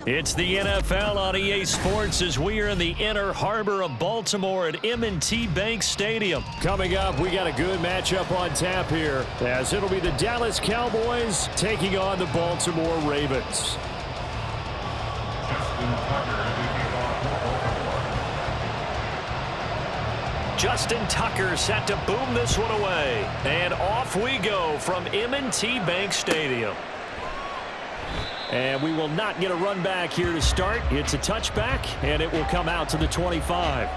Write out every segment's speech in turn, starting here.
It's the NFL on EA Sports as we are in the inner harbor of Baltimore at M&T Bank Stadium. Coming up, we got a good matchup on tap here, as it'll be the Dallas Cowboys taking on the Baltimore Ravens. Justin Tucker set to boom this one away. And off we go from M&T Bank Stadium. And we will not get a run back here to start. It's a touchback, and it will come out to the 25.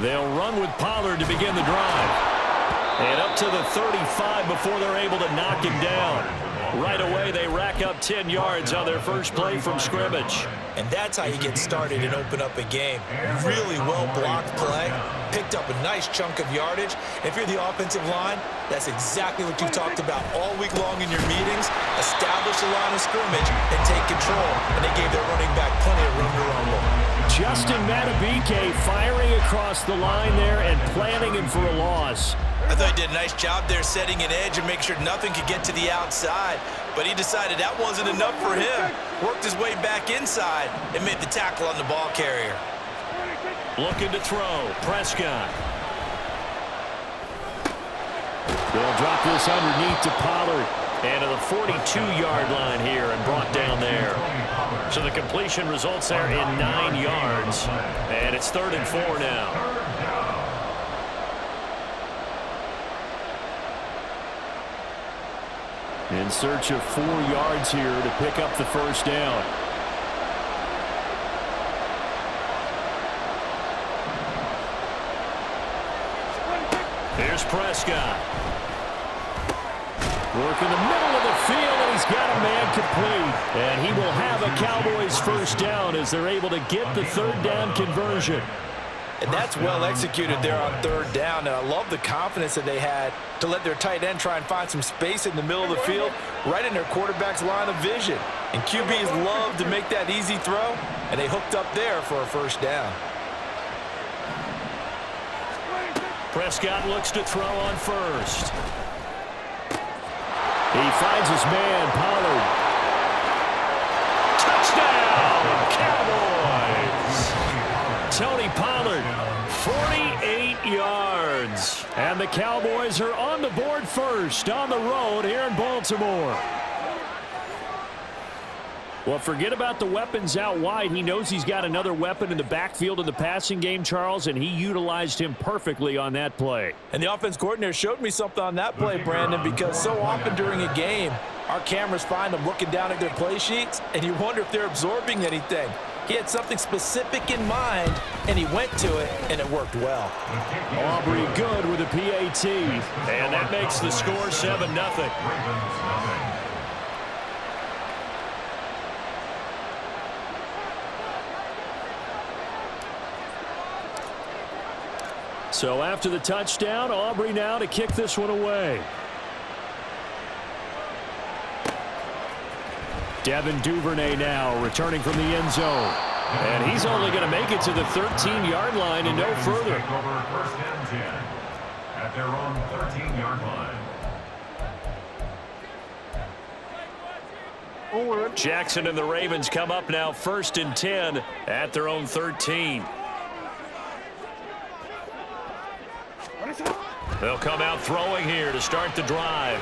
They'll run with Pollard to begin the drive. And up to the 35 before they're able to knock him down. Right away, they rack up 10 yards on their first play from scrimmage. And that's how you get started and open up a game. Really well-blocked play. Picked up a nice chunk of yardage. If you're the offensive line, that's exactly what you've talked about all week long in your meetings. Establish a line of scrimmage and take control. And they gave their running back plenty of room to rumble. Justin Madubuike firing across the line there and planning him for a loss. I thought he did a nice job there setting an edge and make sure nothing could get to the outside. But he decided that wasn't enough for him. Worked his way back inside and made the tackle on the ball carrier. Looking to throw. Prescott. They'll drop this underneath to Pollard. And to the 42-yard line here and brought down there. So the completion results there in 9 yards. And it's 3rd and 4 now. In search of 4 yards here to pick up the first down. Here's Prescott. Work in the middle of the field, and he's got a man complete. And he will have a Cowboys first down as they're able to get the 3rd down conversion. And that's well executed there on 3rd down. And I love the confidence that they had to let their tight end try and find some space in the middle of the field, right in their quarterback's line of vision. And QBs love to make that easy throw, and they hooked up there for a first down. Prescott looks to throw on first. He finds his man, Pollard. Touchdown, Cowboys! Tony Pollard, 48 yards. And the Cowboys are on the board first on the road here in Baltimore. Well, forget about the weapons out wide. He knows he's got another weapon in the backfield in the passing game, Charles, and he utilized him perfectly on that play. And the offense coordinator showed me something on that play, Brandon, because so often during a game, our cameras find them looking down at their play sheets, and you wonder if they're absorbing anything. He had something specific in mind, and he went to it, and it worked well. Aubrey good with a PAT. And that makes the score 7-0. So after the touchdown, Aubrey now to kick this one away. Devin Duvernay now returning from the end zone. And he's only going to make it to the 13-yard line and no further. First and 10 at their own 13-yard line. Jackson and the Ravens come up now 1st and 10 at their own 13. They'll come out throwing here to start the drive.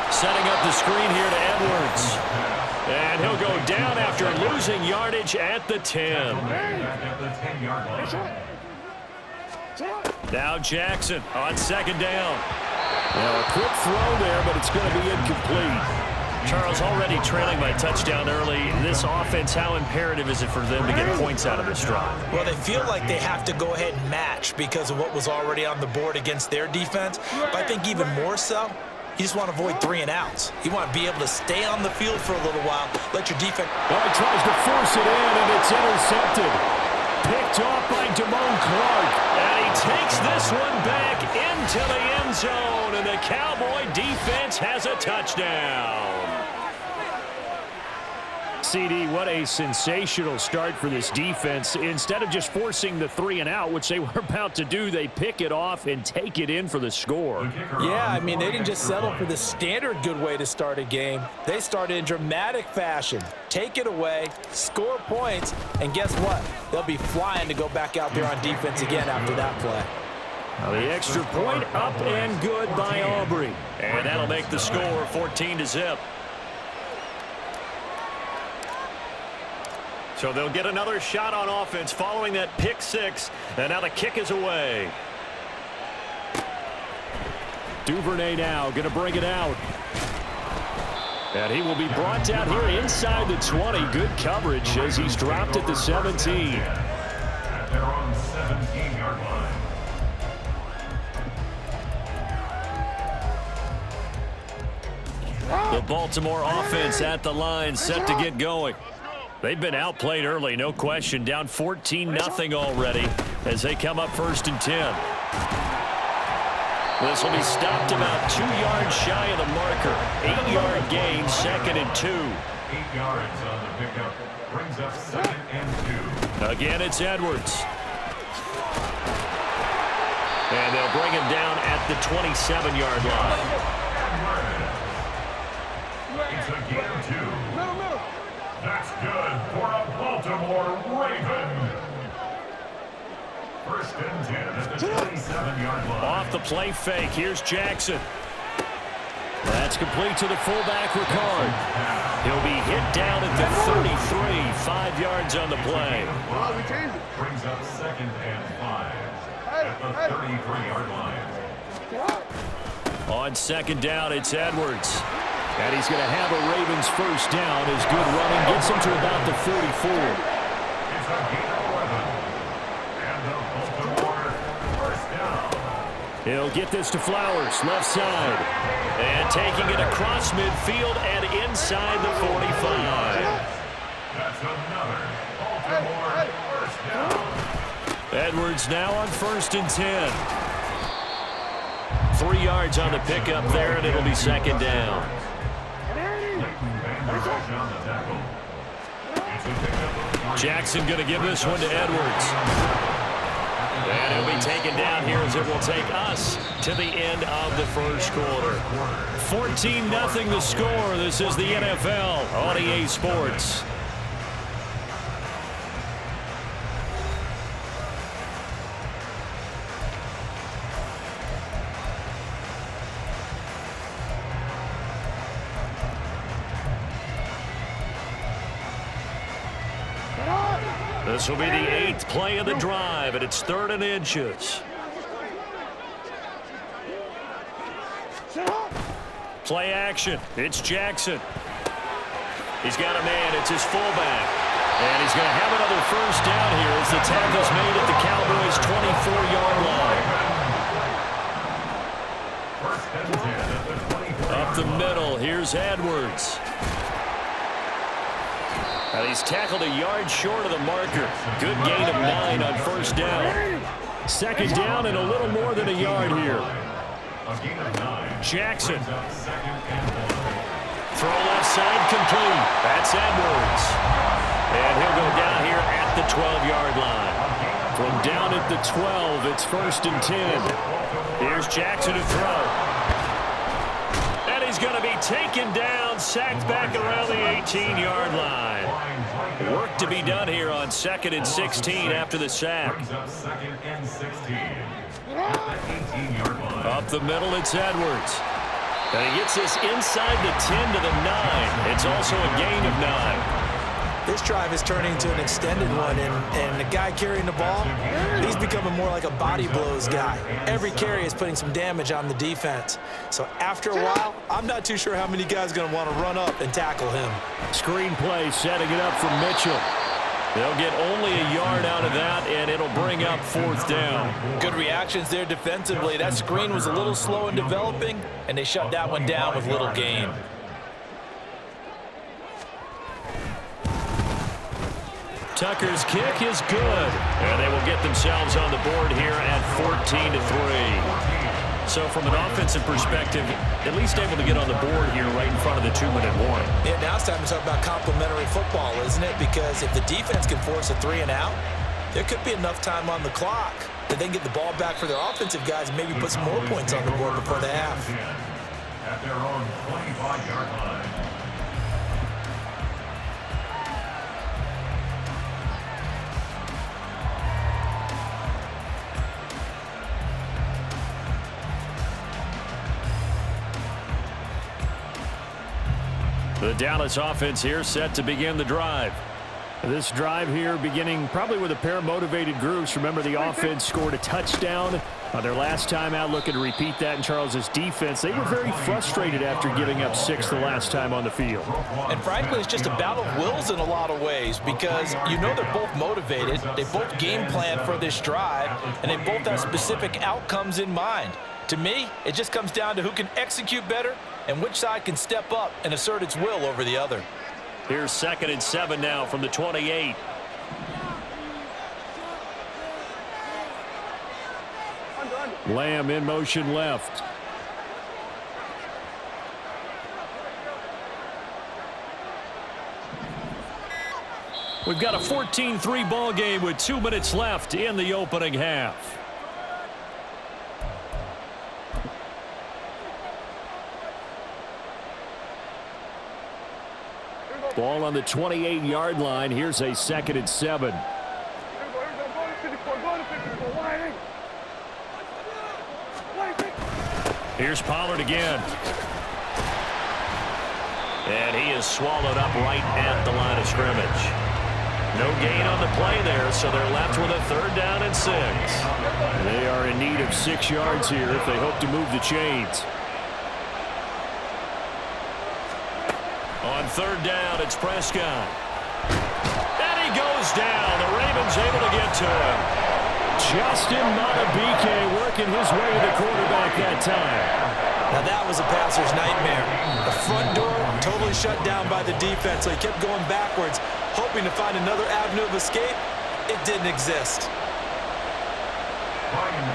Setting up the screen here to Edwards. And he'll go down after losing yardage at the 10. Now Jackson on 2nd down. Now a quick throw there, but it's going to be incomplete. Charles, already trailing by touchdown early. This offense, how imperative is it for them to get points out of this drive? Well, they feel like they have to go ahead and match because of what was already on the board against their defense. But I think even more so, you just want to avoid 3 and outs. You want to be able to stay on the field for a little while, let your defense... Well, he tries to force it in, and it's intercepted. Picked off by Damone Clark. And he takes this one back into the end zone. And and the Cowboy defense has a touchdown. CD, what a sensational start for this defense. Instead of just forcing the 3-and-out, which they were about to do, they pick it off and take it in for the score. Yeah, I mean, they didn't just settle for the standard good way to start a game. They started in dramatic fashion. Take it away, score points, and guess what? They'll be flying to go back out there on defense again after that play. Now the extra point up and good by Aubrey. And that'll make the score 14-0. So they'll get another shot on offense following that pick six. And now the kick is away. Duvernay now going to bring it out. And he will be brought down here inside the 20. Good coverage as he's dropped at the 17. At their own 17-yard line. The Baltimore offense at the line, set to get going. They've been outplayed early, no question. Down 14-0 already as they come up 1st and 10. This will be stopped about 2 yards shy of the marker. 8-yard gain, 2nd and 2. 8 yards on the pickup. Brings up 2nd and 2. Again, it's Edwards. And they'll bring him down at the 27-yard line. It's a gain of 2. That's good for a Baltimore Raven. 1st and 10 at the 27-yard line. Off the play fake, here's Jackson. That's complete to the fullback, Ricard. He'll be hit down at the 33, 5 yards on the play. Brings up 2nd and 5 at the 33-yard line. On 2nd down, it's Edwards. And he's going to have a Ravens 1st down as good running gets him to about the 44. It's a gain of 11. And the Baltimore 1st down. He'll get this to Flowers, left side. And taking it across midfield and inside the 45. That's another Baltimore 1st down. Edwards now on 1st and 10. 3 yards on the pickup there, and it'll be 2nd down. Jackson going to give this one to Edwards. And it'll be taken down here as it will take us to the end of the 1st quarter. 14-0 the score. This is the NFL on EA Sports. This will be the 8th play of the drive, and it's 3rd and inches. Play action. It's Jackson. He's got a man. It's his fullback. And he's going to have another 1st down here as the tackle's made at the Cowboys' 24-yard line. Up the middle, here's Edwards. And he's tackled a yard short of the marker. Good gain of 9 on 1st down. 2nd down and a little more than a yard here. Jackson. Throw left side complete. That's Edwards. And he'll go down here at the 12-yard line. From down at the 12, it's 1st and 10. Here's Jackson to throw. And he's going to be taken down, sacked back around the 18-yard line. Work to be done here on 2nd and 16 after the sack. Up the middle, it's Edwards. And he gets this inside the 10 to the 9. It's also a gain of 9. This drive is turning into an extended one, and the guy carrying the ball, he's becoming more like a body blows guy. Every carry is putting some damage on the defense. So after a while, I'm not too sure how many guys are going to want to run up and tackle him. Screen play setting it up for Mitchell. They'll get only a yard out of that, and it'll bring up 4th down. Good reactions there defensively. That screen was a little slow in developing, and they shut that one down with little gain. Tucker's kick is good, and they will get themselves on the board here at 14-3. So from an offensive perspective, at least able to get on the board here right in front of the 2-minute warning. Yeah, now it's time to talk about complementary football, isn't it? Because if the defense can force a 3 and out, there could be enough time on the clock that they can get the ball back for their offensive guys and maybe put some more points on the board before the half. At their own 25-yard line. The Dallas offense here set to begin the drive. This drive here beginning probably with a pair of motivated groups. Remember, the offense scored a touchdown on their last time out. Looking to repeat that in Charles's defense. They were very frustrated after giving up 6 the last time on the field. And frankly, it's just a battle of wills in a lot of ways because you know they're both motivated. They both game plan for this drive, and they both have specific outcomes in mind. To me, it just comes down to who can execute better and which side can step up and assert its will over the other. Here's 2nd and 7 now from the 28. Lamb in motion left. We've got a 14-3 ball game with 2 minutes left in the opening half. Ball on the 28-yard line. Here's a 2nd and 7. Here's Pollard again. And he is swallowed up right at the line of scrimmage. No gain on the play there, so they're left with a 3rd down and 6. They are in need of 6 yards here if they hope to move the chains. On 3rd down, it's Prescott. And he goes down. The Ravens able to get to him. Justin Madubuike working his way to the quarterback that time. Now that was a passer's nightmare. The front door totally shut down by the defense, so he kept going backwards, hoping to find another avenue of escape. It didn't exist.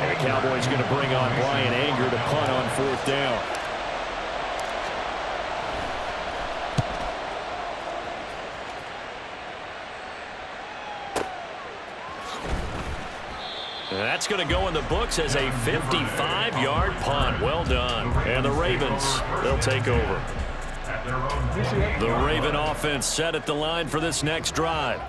And the Cowboys going to bring on Brian Anger to punt on 4th down. That's going to go in the books as a 55-yard punt. Well done. And the Ravens, they'll take over. The Raven offense set at the line for this next drive.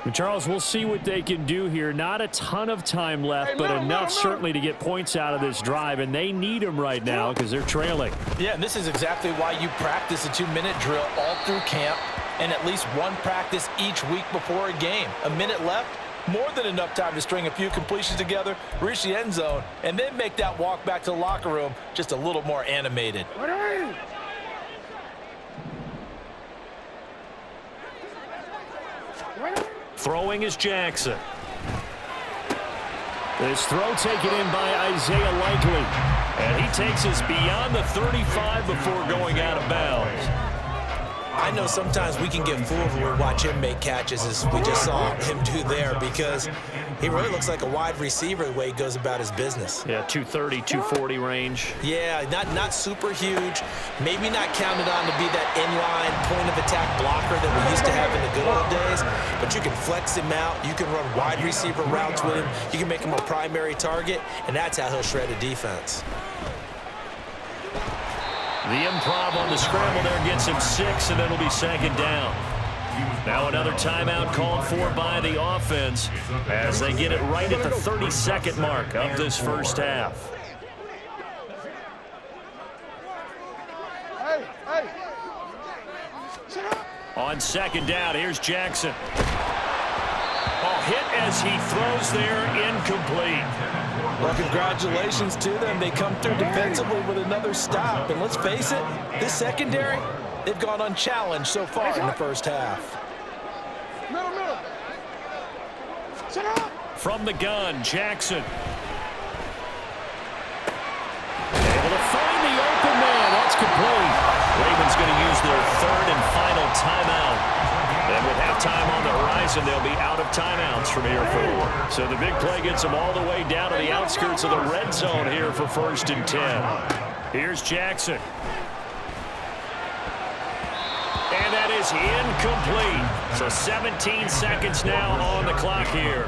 And Charles, we'll see what they can do here. Not a ton of time left, but enough certainly to get points out of this drive, and they need them right now because they're trailing. Yeah, and this is exactly why you practice a 2-minute drill all through camp and at least one practice each week before a game. A minute left, more than enough time to string a few completions together, reach the end zone, and then make that walk back to the locker room just a little more animated. Throwing is Jackson. This throw taken in by Isaiah Likely. And he takes us beyond the 35 before going out of bounds. I know sometimes we can get fooled when we watch him make catches, as we just saw him do there, because he really looks like a wide receiver the way he goes about his business. Yeah, 230, 240 range. Yeah, not super huge. Maybe not counted on to be that inline point-of-attack blocker that we used to have in the good old days, but you can flex him out. You can run wide receiver routes with him. You can make him a primary target, and that's how he'll shred a defense. The improv on the scramble there gets him 6, and it'll be 2nd down. Now another timeout called for by the offense as they get it right at the 32nd mark of this first half. On 2nd down, here's Jackson. Oh, hit as he throws there, incomplete. Well, congratulations to them. They come through defensively with another stop. And let's face it, this secondary, they've gone unchallenged so far in the first half. From the gun, Jackson. Able to find the open man. That's complete. Ravens going to use their 3rd and final timeout. And with halftime on the horizon, plays, and they'll be out of timeouts from here forward. So the big play gets them all the way down to the outskirts of the red zone here for 1st and 10. Here's Jackson. And that is incomplete. So 17 seconds now on the clock here.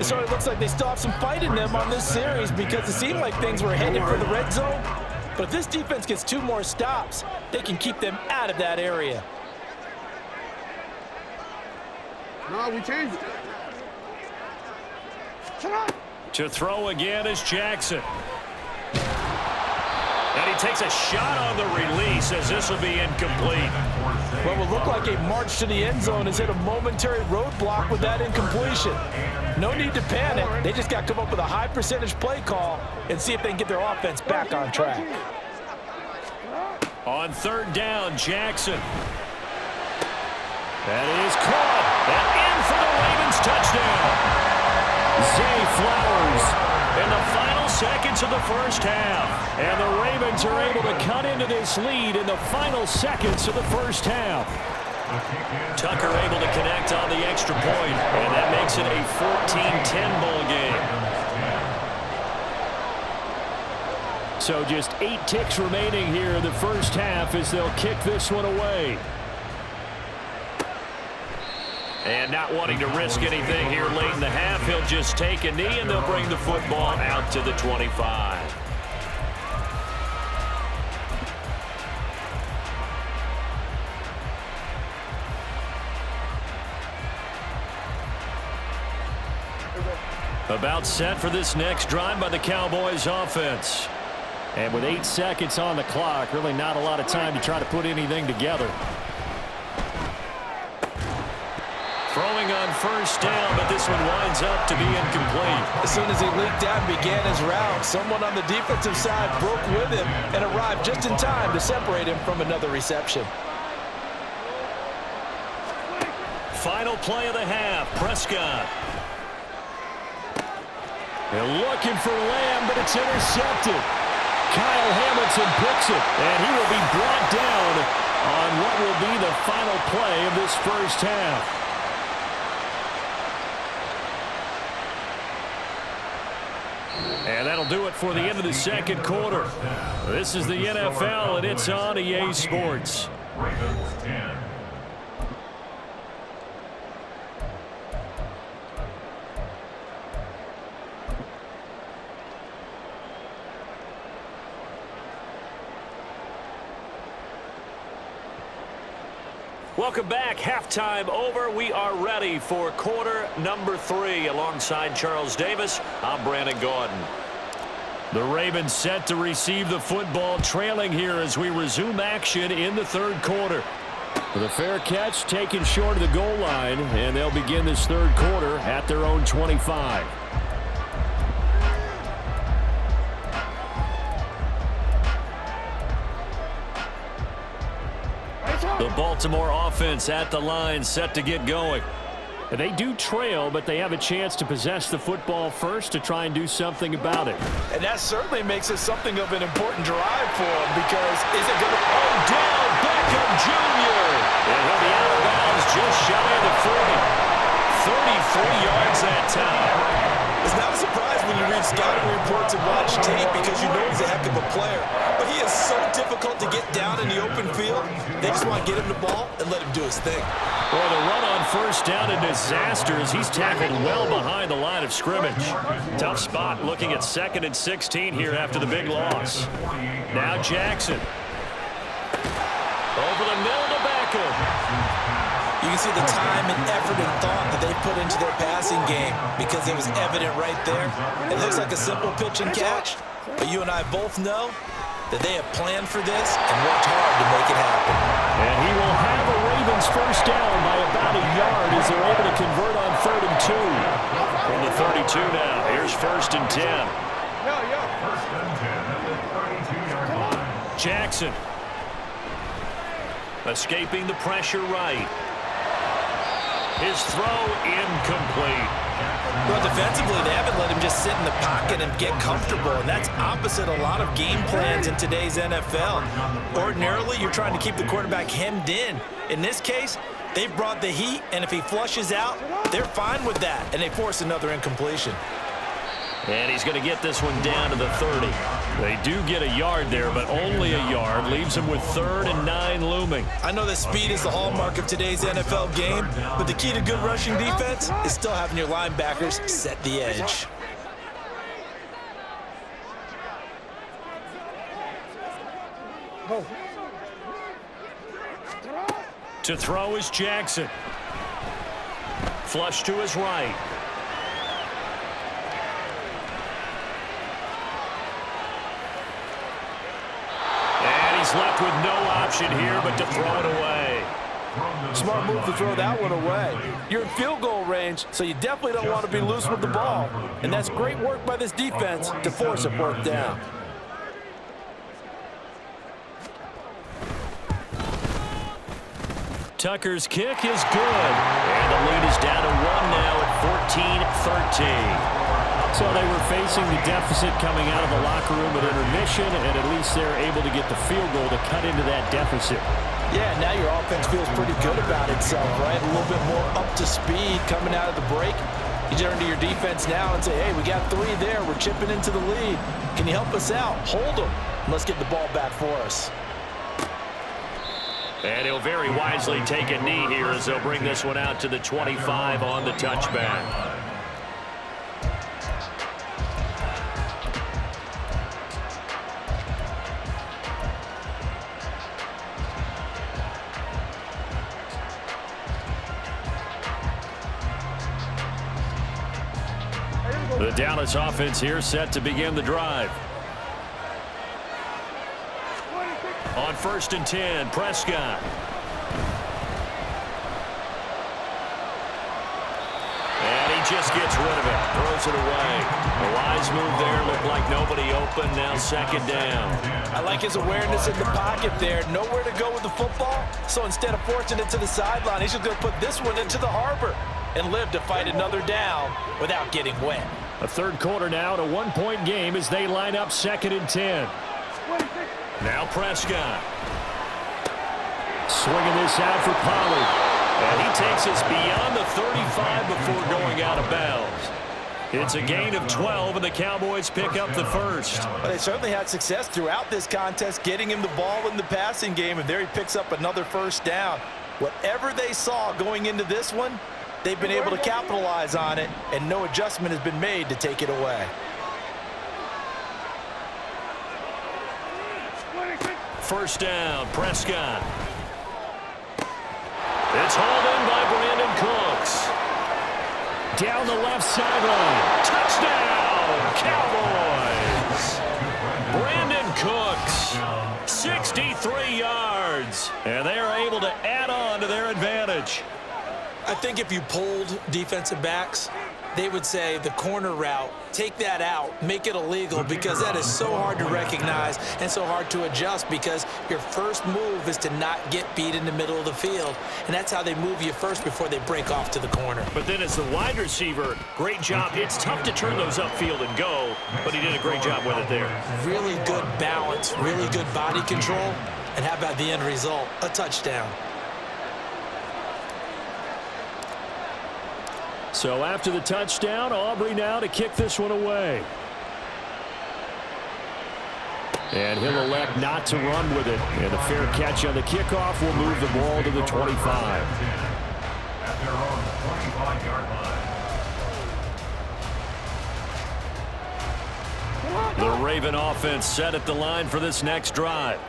So it looks like they still have some fight in them on this series because it seemed like things were headed for the red zone. But if this defense gets 2 more stops, they can keep them out of that area. No, we changed it. Shut up. To throw again is Jackson. And he takes a shot on the release as this will be incomplete. What will look like a march to the end zone has hit a momentary roadblock with that incompletion. No need to panic. They just got to come up with a high percentage play call and see if they can get their offense back on track. On 3rd down, Jackson. That is caught. And in for the Ravens touchdown. Zay Flowers in the final seconds of the first half. And the Ravens are able to cut into this lead in the final seconds of the first half. Tucker able to connect on the extra point, and that makes it a 14-10 ball game. So just 8 ticks remaining here in the first half as they'll kick this one away. And not wanting to risk anything here late in the half, he'll just take a knee, and they'll bring the football out to the 25. About set for this next drive by the Cowboys offense. And with 8 seconds on the clock, really not a lot of time to try to put anything together. Throwing on 1st down, but this one winds up to be incomplete. As soon as he leaked out and began his route, someone on the defensive side broke with him and arrived just in time to separate him from another reception. Final play of the half, Prescott. They're looking for Lamb, but it's intercepted. Kyle Hamilton picks it, and he will be brought down on what will be the final play of this first half. And that'll do it for the end of the second quarter. This is the NFL, and it's on EA Sports. Ravens 10. Welcome back. Halftime over. We are ready for quarter number 3. Alongside Charles Davis, I'm Brandon Gordon. The Ravens set to receive the football, trailing here as we resume action in the 3rd quarter. With a fair catch taken short of the goal line, and they'll begin this 3rd quarter at their own 25. The Baltimore offense at the line, set to get going. They do trail, but they have a chance to possess the football first to try and do something about it. And that certainly makes it something of an important drive for them because is it going to... Odell Beckham Jr. And he'll be out of bounds just shy of the 40. 33 yards that time. It's not a surprise when you read scouting reports and watch tape because you know he's a heck of a player. But he is so difficult to get down in the open field. They just want to get him the ball and let him do his thing. Boy, the run on 1st down, a disaster as he's tackled well behind the line of scrimmage. Tough spot looking at 2nd and 16 here after the big loss. Now Jackson. Over the middle to Beckham. You can see the time and effort and thought that they put into their passing game because it was evident right there. It looks like a simple pitch and catch, but you and I both know that they have planned for this and worked hard to make it happen. And he will have a Ravens 1st down by about a yard as they're able to convert on 3rd and 2. From the 32 now, here's 1st and 10. First and 10 at the 32-yard line. Jackson. Escaping the pressure right. His throw incomplete. Well, defensively, they haven't let him just sit in the pocket and get comfortable, and that's opposite a lot of game plans in today's NFL. Ordinarily, you're trying to keep the quarterback hemmed in. In this case, They've brought the heat, and if he flushes out, they're fine with that, and they force another incompletion. And he's going to get this one down to the 30. They do get a yard there, but only a yard. Leaves him with 3rd and 9 looming. I know that speed is the hallmark of today's NFL game, but the key to good rushing defense is still having your linebackers set the edge. To throw is Jackson. Flush to his right. And he's left with no option here but to throw it away. Smart move to throw that one away. You're in field goal range, so you definitely don't want to be loose with the ball. And that's great work by this defense to force a fourth down. Tucker's kick is good. And the lead is down to 1 now at 14-13. So they were facing the deficit coming out of the locker room at intermission, and at least they're able to get the field goal to cut into that deficit. Yeah, now your offense feels pretty good about itself, right? A little bit more up to speed coming out of the break. You turn to your defense now and say, hey, we got 3 there. We're chipping into the lead. Can you help us out? Hold them. Let's get the ball back for us. And he'll very wisely take a knee here as they'll bring this one out to the 25 on the touchback. The Dallas offense here set to begin the drive. On 1st and 10, Prescott. And he just gets rid of it, throws it away. A wise move there, looked like nobody open, now 2nd down. I like his awareness in the pocket there. Nowhere to go with the football, so instead of forcing it to the sideline, he's just going to put this one into the harbor and live to fight another down without getting wet. A 3rd quarter now, and a 1-point game as they line up 2nd and 10. Now Prescott. Swinging this out for Pollard. And he takes us beyond the 35 before going out of bounds. It's a gain of 12, and the Cowboys pick up the 1st. But they certainly had success throughout this contest, getting him the ball in the passing game, and there he picks up another 1st down. Whatever they saw going into this one, they've been able to capitalize on it, and no adjustment has been made to take it away. 1st down, Prescott. It's hauled in by Brandon Cooks. Down the left sideline. Touchdown, Cowboys. Brandon Cooks, 63 yards. And they are able to add on to their advantage. I think if you polled defensive backs, they would say the corner route, take that out, make it illegal, because that is so hard to recognize and so hard to adjust, because your first move is to not get beat in the middle of the field, and that's how they move you first before they break off to the corner. But then as the wide receiver, great job. It's tough to turn those upfield and go, but he did a great job with it there. Really good balance, really good body control, and how about the end result? A touchdown. So after the touchdown, Aubrey now to kick this one away. And he'll elect not to run with it. And a fair catch on the kickoff will move the ball to the 25. At their own 25-yard line. The Raven offense set at the line for this next drive.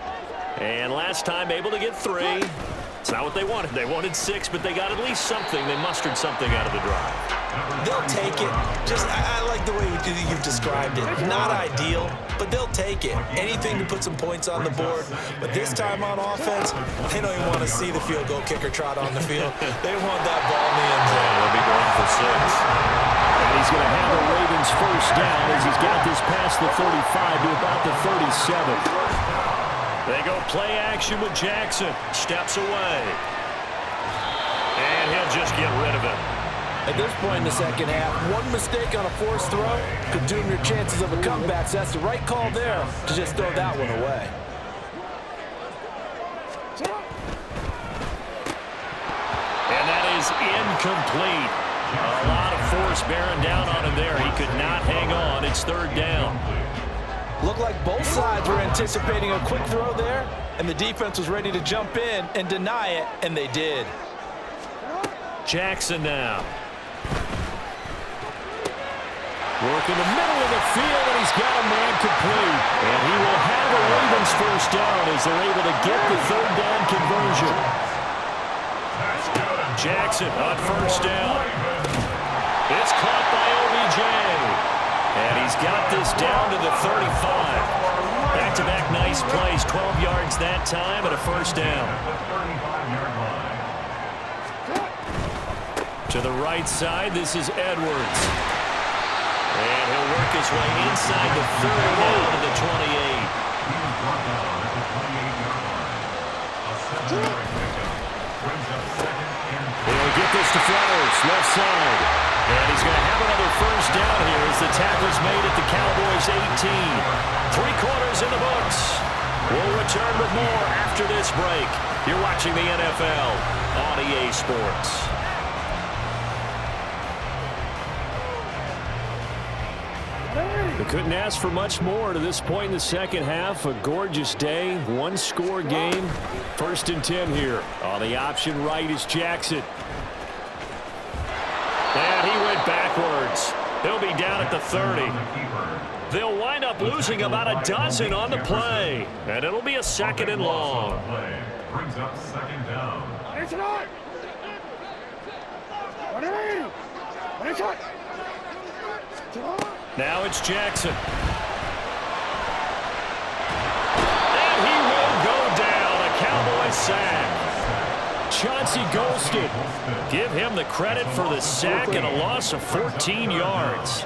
And last time able to get 3. It's not what they wanted. They wanted 6, but they got at least something. They mustered something out of the drive. They'll take it. I like the way you've described it. Not ideal, but they'll take it. Anything to put some points on the board. But this time on offense, they don't even want to see the field goal kicker trot on the field. They want that ball in the end zone. They'll be going for 6. And he's going to have the Ravens 1st down as he's got this past the 35 to about the 37. They go play action with Jackson. Steps away. And he'll just get rid of it. At this point in the 2nd half, one mistake on a forced throw could doom your chances of a comeback. So that's the right call there to just throw that one away. Incomplete. A lot of force bearing down on him there. He could not hang on. It's third down. Looked like both sides were anticipating a quick throw there, and the defense was ready to jump in and deny it, and they did. Jackson now. Working the middle of the field, and he's got a man complete. And he will have a Ravens first down as they're able to get the third down conversion. Jackson on first down. It's caught by OBJ. And he's got this down to the 35. Back-to-back nice plays, 12 yards that time and a first down. To the right side, this is Edwards. And he'll work his way inside the 30 down to the 28. He'll get this to Flowers, left side. And he's going to have another first down here as the tackle's made at the Cowboys' 18. 3 quarters in the books. We'll return with more after this break. You're watching the NFL on EA Sports. They couldn't ask for much more to this point in the second half. A gorgeous day, one-score game. 1st and 10 here. On the option right is Jackson. And he went backwards. He'll be down at the 30. They'll wind up losing about a dozen on the play. And it'll be a 2nd and long. Brings up 2nd down. Now it's Jackson. And he will go down. A Cowboy sack. Chauncey Golston. Give him the credit for the sack and a loss of 14 yards.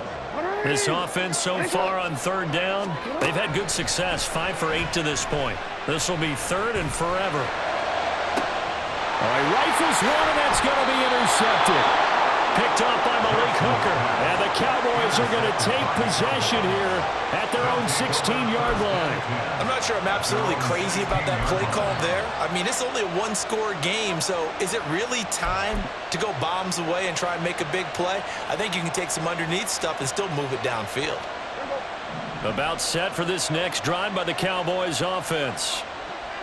This offense so far on 3rd down, they've had good success, 5 for 8 to this point. This will be 3rd and forever. All right, rifles one, and that's going to be intercepted. Picked up by Malik Hooker. And the Cowboys are going to take possession here at their own 16-yard line. I'm not sure I'm absolutely crazy about that play call there. I mean, it's only a one-score game, so is it really time to go bombs away and try and make a big play? I think you can take some underneath stuff and still move it downfield. About set for this next drive by the Cowboys offense.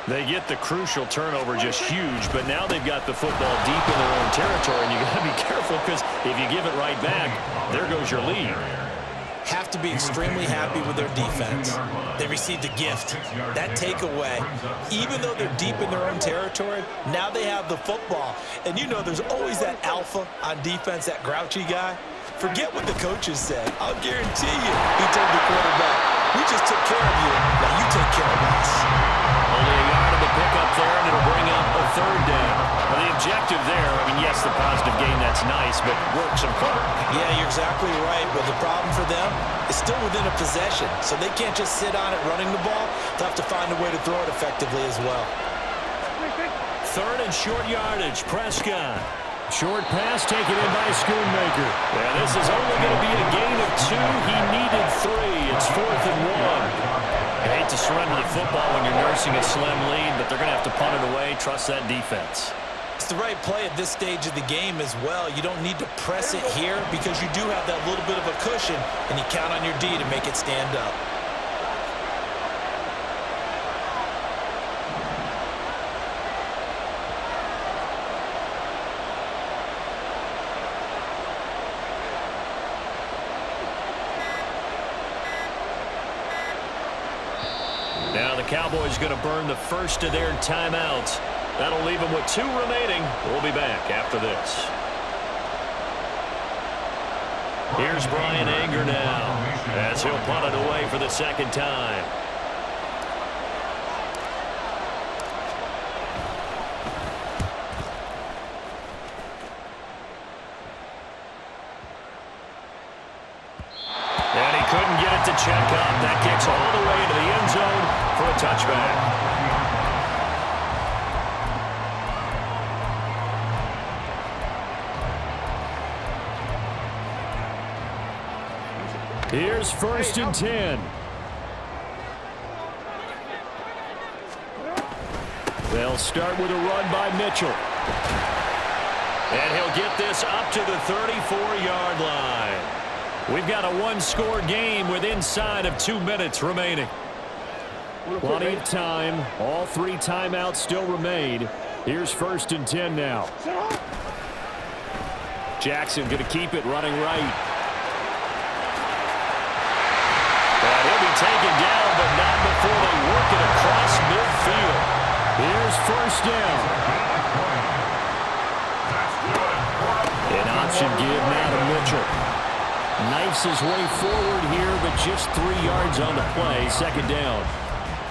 They get the crucial turnover, just huge, but now they've got the football deep in their own territory, and you got to be careful because if you give it right back, there goes your lead. Have to be extremely happy with their defense. They received a gift. That takeaway, even though they're deep in their own territory, now they have the football. And you know there's always that alpha on defense, that grouchy guy. Forget what the coaches said. I'll guarantee you, he told the quarterback, we just took care of you. Now you take care of us. Only a yard of the pickup there, and it'll bring up a 3rd down. Well, the objective there, I mean, yes, the positive gain, that's nice, but work some clock. Yeah, you're exactly right. But the problem for them is still within a possession, so they can't just sit on it running the ball. They'll have to find a way to throw it effectively as well. 3rd and short yardage, Prescott. Short pass taken in by Schoonmaker. Yeah, this is only going to be a gain of 2. He needed 3. It's 4th and 1. I hate to surrender the football when you're nursing a slim lead, but they're going to have to punt it away. Trust that defense. It's the right play at this stage of the game as well. You don't need to press it here because you do have that little bit of a cushion, and you count on your D to make it stand up. Now the Cowboys going to burn the first of their timeouts. That'll leave them with 2 remaining. We'll be back after this. Here's Brian Anger now as he'll punt it away for the 2nd time. And he couldn't get it to check up. That kicks all the way into the end zone for a touchback. Here's 1st and 10. They'll start with a run by Mitchell. And he'll get this up to the 34-yard line. We've got a one-score game with inside of 2 minutes remaining. Plenty of time. All 3 timeouts still remain. Here's 1st and 10 now. Jackson going to keep it running right. And he'll be taken down, but not before they work it across midfield. Here's 1st down. An option give now to Mitchell. Knifes his way forward here, but just 3 yards on the play. 2nd down.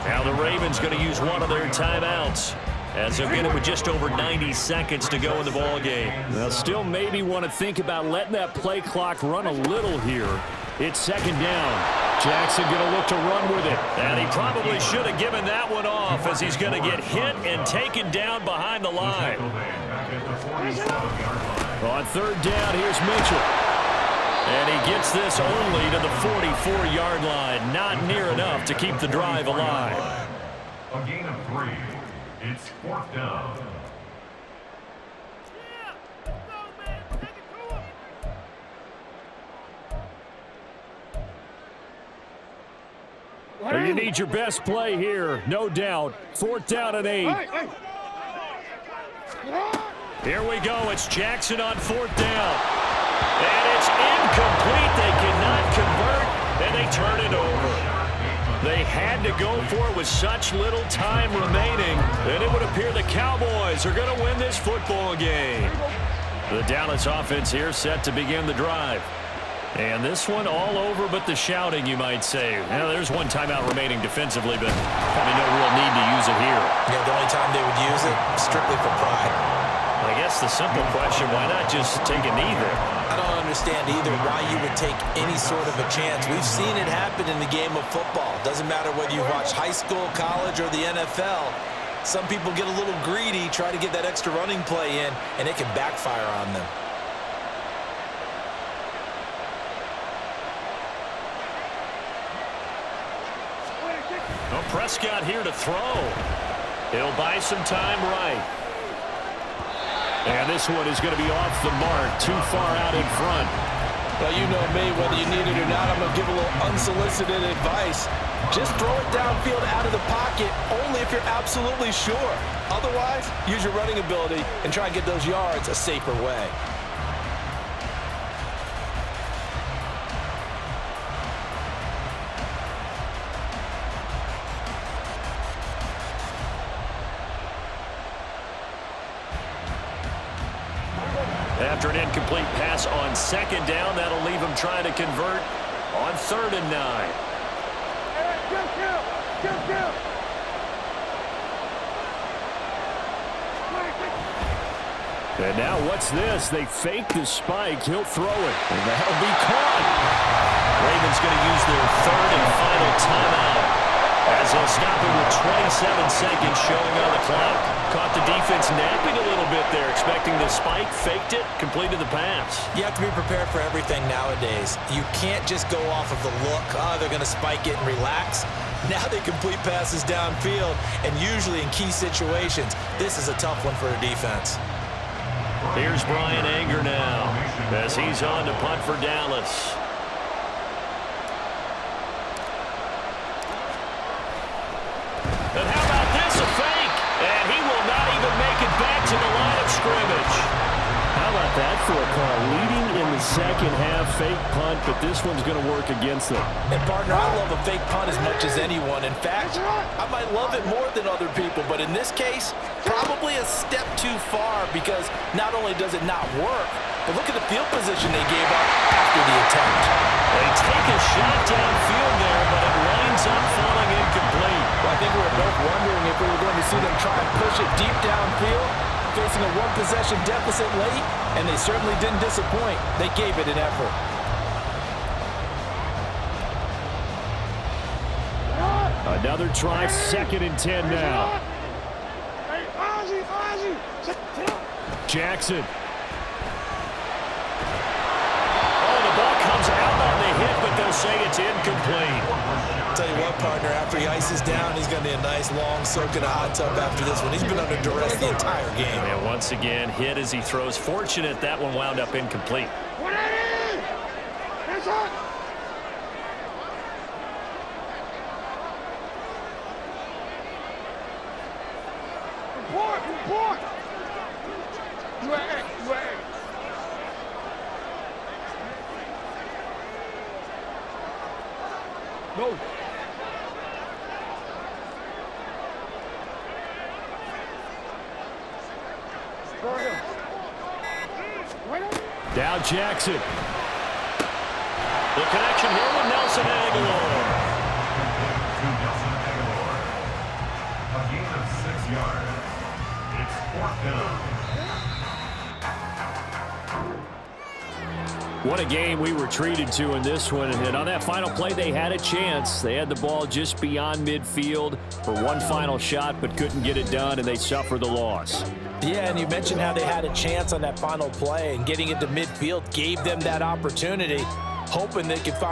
Now the Ravens going to use one of their timeouts, as they'll get it with just over 90 seconds to go in the ball game. They'll still maybe want to think about letting that play clock run a little here. It's 2nd down. Jackson going to look to run with it. And he probably should have given that one off, as he's going to get hit and taken down behind the line. On 3rd down, here's Mitchell. And he gets this only to the 44-yard line. Not near enough to keep the drive alive. A gain of 3. It's 4th down. You need your best play here, no doubt. 4th down and 8. Here we go. It's Jackson on 4th down. And it's incomplete. They cannot convert, and they turn it over. They had to go for it with such little time remaining, and it would appear the Cowboys are going to win this football game. The Dallas offense here set to begin the drive. And this one all over but the shouting, you might say. Now, there's one timeout remaining defensively, but probably no real need to use it here. Yeah, the only time they would use it, strictly for pride. I guess the simple question, why not just take a knee there? I don't understand either why you would take any sort of a chance. We've seen it happen in the game of football. Doesn't matter whether you watch high school, college, or the NFL. Some people get a little greedy, try to get that extra running play in, and it can backfire on them. Well, Prescott here to throw. He'll buy some time right. And this one is going to be off the mark, too far out in front. Well, you know me, whether you need it or not, I'm going to give a little unsolicited advice. Just throw it downfield out of the pocket, only if you're absolutely sure. Otherwise, use your running ability and try and get those yards a safer way. After an incomplete pass on 2nd down, that'll leave him trying to convert on 3rd and 9. And now what's this? They fake the spike. He'll throw it. And that'll be caught. Ravens going to use their 3rd and final timeout, as they'll stop it with 27 seconds showing on the clock. Caught the defense napping a little bit there, expecting the spike, faked it, completed the pass. You have to be prepared for everything nowadays. You can't just go off of the look, they're going to spike it and relax. Now they complete passes downfield, and usually in key situations, this is a tough one for a defense. Here's Brian Anger now, as he's on to punt for Dallas. And how about this, a fake? And he will not even make it back to the line of scrimmage. How about that for a call? Leading in the 2nd half, fake punt, but this one's going to work against them. And, partner, I love a fake punt as much as anyone. In fact, I might love it more than other people, but in this case, probably a step too far, because not only does it not work, but look at the field position they gave up after the attempt. They take a shot downfield there, but it winds up falling incomplete. Well, I think we were both wondering if we were going to see them try and push it deep downfield, facing a one-possession deficit late, and they certainly didn't disappoint. They gave it an effort. Another try, 2nd and 10 now. Jackson. Oh, the ball comes out on the hit, but they'll will say it's incomplete. Tell you what, partner, after he ices down, he's going to need a nice long soak in a hot tub after this one. He's been under duress the entire game. And once again, hit as he throws. Fortunate that one wound up incomplete. 180! Hands up! Report! You at. No. Dow Jackson. The connection here with Nelson Aguilar. To Nelson Aguilar. A gain of 6 yards. It's 4th down. What a game we were treated to in this one. And on that final play, they had a chance. They had the ball just beyond midfield for one final shot, but couldn't get it done, and they suffer the loss. Yeah, and you mentioned how they had a chance on that final play, and getting into midfield gave them that opportunity, hoping they could find